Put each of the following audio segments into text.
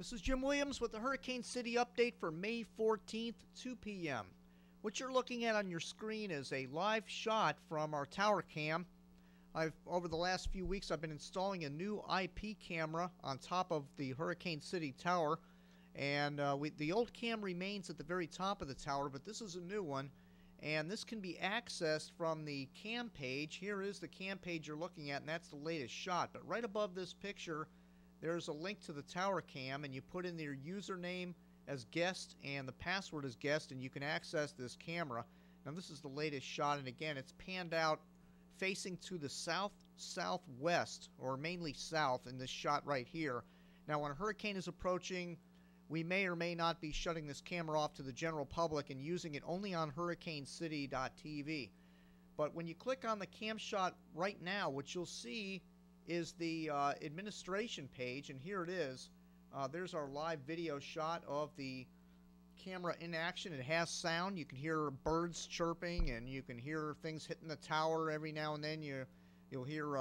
This is Jim Williams with the Hurricane City update for May 14th, 2 p.m. What you're looking at on your screen is a live shot from our tower cam. Over the last few weeks, I've been installing a new IP camera on top of the Hurricane City tower. And the old cam remains at the very top of the tower, but this is a new one. And this can be accessed from the cam page. Here is the cam page you're looking at, and that's the latest shot. But right above this picture, there's a link to the tower cam, and you put in your username as guest and the password as guest, and you can access this camera. Now this is the latest shot, and again, it's panned out facing to the south-southwest, or mainly south in this shot right here. Now when a hurricane is approaching, we may or may not be shutting this camera off to the general public and using it only on hurricanecity.tv. But when you click on the cam shot right now, what you'll see is the administration page, and here it is. There's our live video shot of the camera in action. It has sound. You can hear birds chirping, and you can hear things hitting the tower every now and then. You'll hear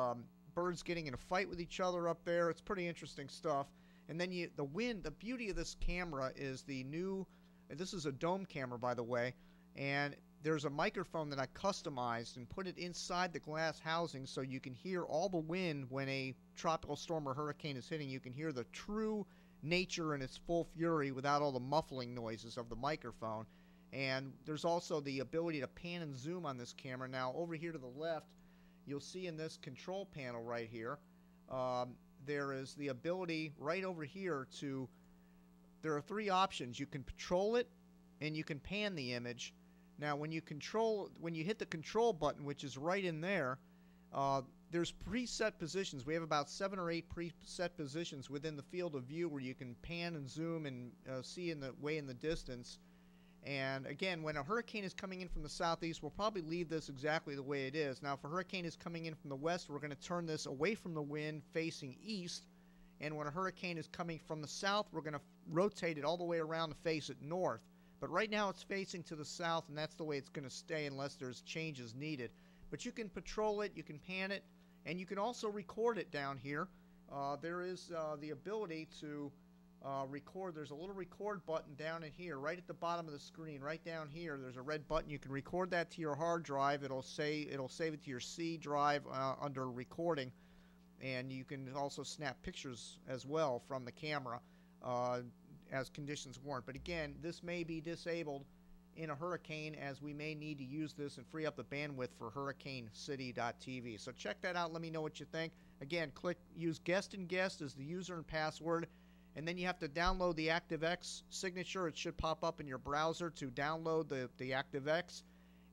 birds getting in a fight with each other up there. It's pretty interesting stuff. And then the beauty of this camera is this is a dome camera, by the way, and there's a microphone that I customized and put it inside the glass housing so you can hear all the wind when a tropical storm or hurricane is hitting. You can hear the true nature in its full fury without all the muffling noises of the microphone. And there's also the ability to pan and zoom on this camera. Now over here to the left, you'll see in this control panel right here, there is the ability right over here there are three options. You can patrol it and you can pan the image. Now when you hit the control button, which is right in there, there's preset positions. We have about 7 or 8 preset positions within the field of view where you can pan and zoom and see in the distance. And again, when a hurricane is coming in from the southeast, we'll probably leave this exactly the way it is. Now if a hurricane is coming in from the west, we're going to turn this away from the wind facing east. And when a hurricane is coming from the south, we're going to rotate it all the way around to face it north. But right now it's facing to the south, and that's the way it's going to stay unless there's changes needed. But you can patrol it, you can pan it, and you can also record it down here. There is the ability to record. There's a little record button down in here, right at the bottom of the screen, right down here. There's a red button. You can record that to your hard drive. It'll save it to your C drive under recording, and you can also snap pictures as well from the camera as conditions warrant. But again, this may be disabled in a hurricane, as we may need to use this and free up the bandwidth for hurricanecity.tv. So check that out. Let me know what you think. Again, use guest and guest as the user and password, and then you have to download the ActiveX signature. It should pop up in your browser to download the ActiveX.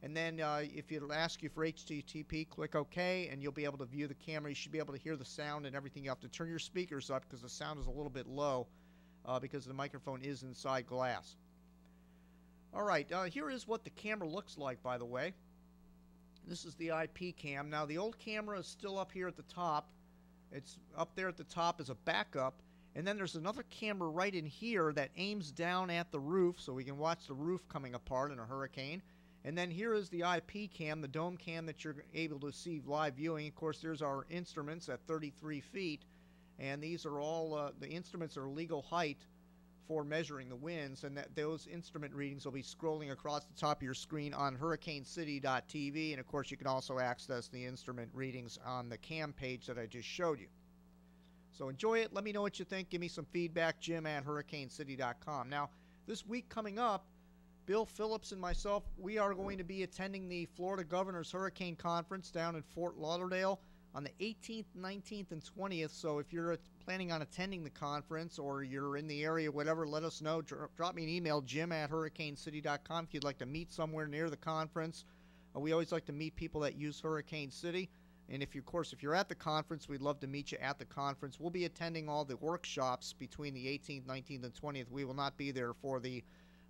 And then if it'll ask you for HTTP, click OK, and you'll be able to view the camera. You should be able to hear the sound and everything. You have to turn your speakers up because the sound is a little bit low because the microphone is inside glass. Alright, here is what the camera looks like, by the way. This is the IP cam. Now the old camera is still up here at the top. It's up there at the top as a backup. And then there's another camera right in here that aims down at the roof so we can watch the roof coming apart in a hurricane. And then here is the IP cam, the dome cam that you're able to see live viewing. Of course, there's our instruments at 33 feet. And these are all, the instruments are legal height for measuring the winds, and those instrument readings will be scrolling across the top of your screen on hurricanecity.tv, and of course you can also access the instrument readings on the cam page that I just showed you. So enjoy it. Let me know what you think. Give me some feedback. Jim@hurricanecity.com. Now, this week coming up, Bill Phillips and myself, we are going to be attending the Florida Governor's Hurricane Conference down in Fort Lauderdale on the 18th, 19th, and 20th. So if you're planning on attending the conference or you're in the area, whatever, let us know. Drop me an email, Jim@hurricanecity.com, if you'd like to meet somewhere near the conference. We always like to meet people that use Hurricane City. And if you're at the conference, we'd love to meet you at the conference. We'll be attending all the workshops between the 18th, 19th, and 20th. We will not be there for the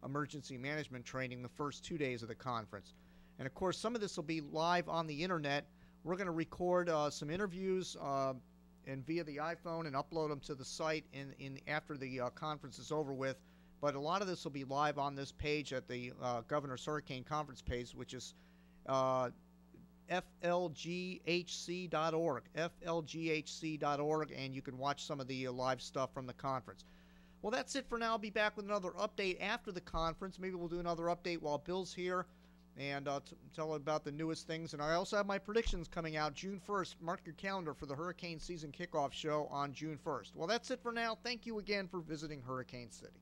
emergency management training the first 2 days of the conference. And of course, some of this will be live on the internet. We're going to record some interviews and via the iPhone and upload them to the site after the conference is over with. But a lot of this will be live on this page at the Governor's Hurricane Conference page, which is flghc.org, flghc.org, and you can watch some of the live stuff from the conference. Well, that's it for now. I'll be back with another update after the conference. Maybe we'll do another update while Bill's here and tell about the newest things. And I also have my predictions coming out June 1st. Mark your calendar for the Hurricane Season Kickoff Show on June 1st. Well, that's it for now. Thank you again for visiting Hurricane City.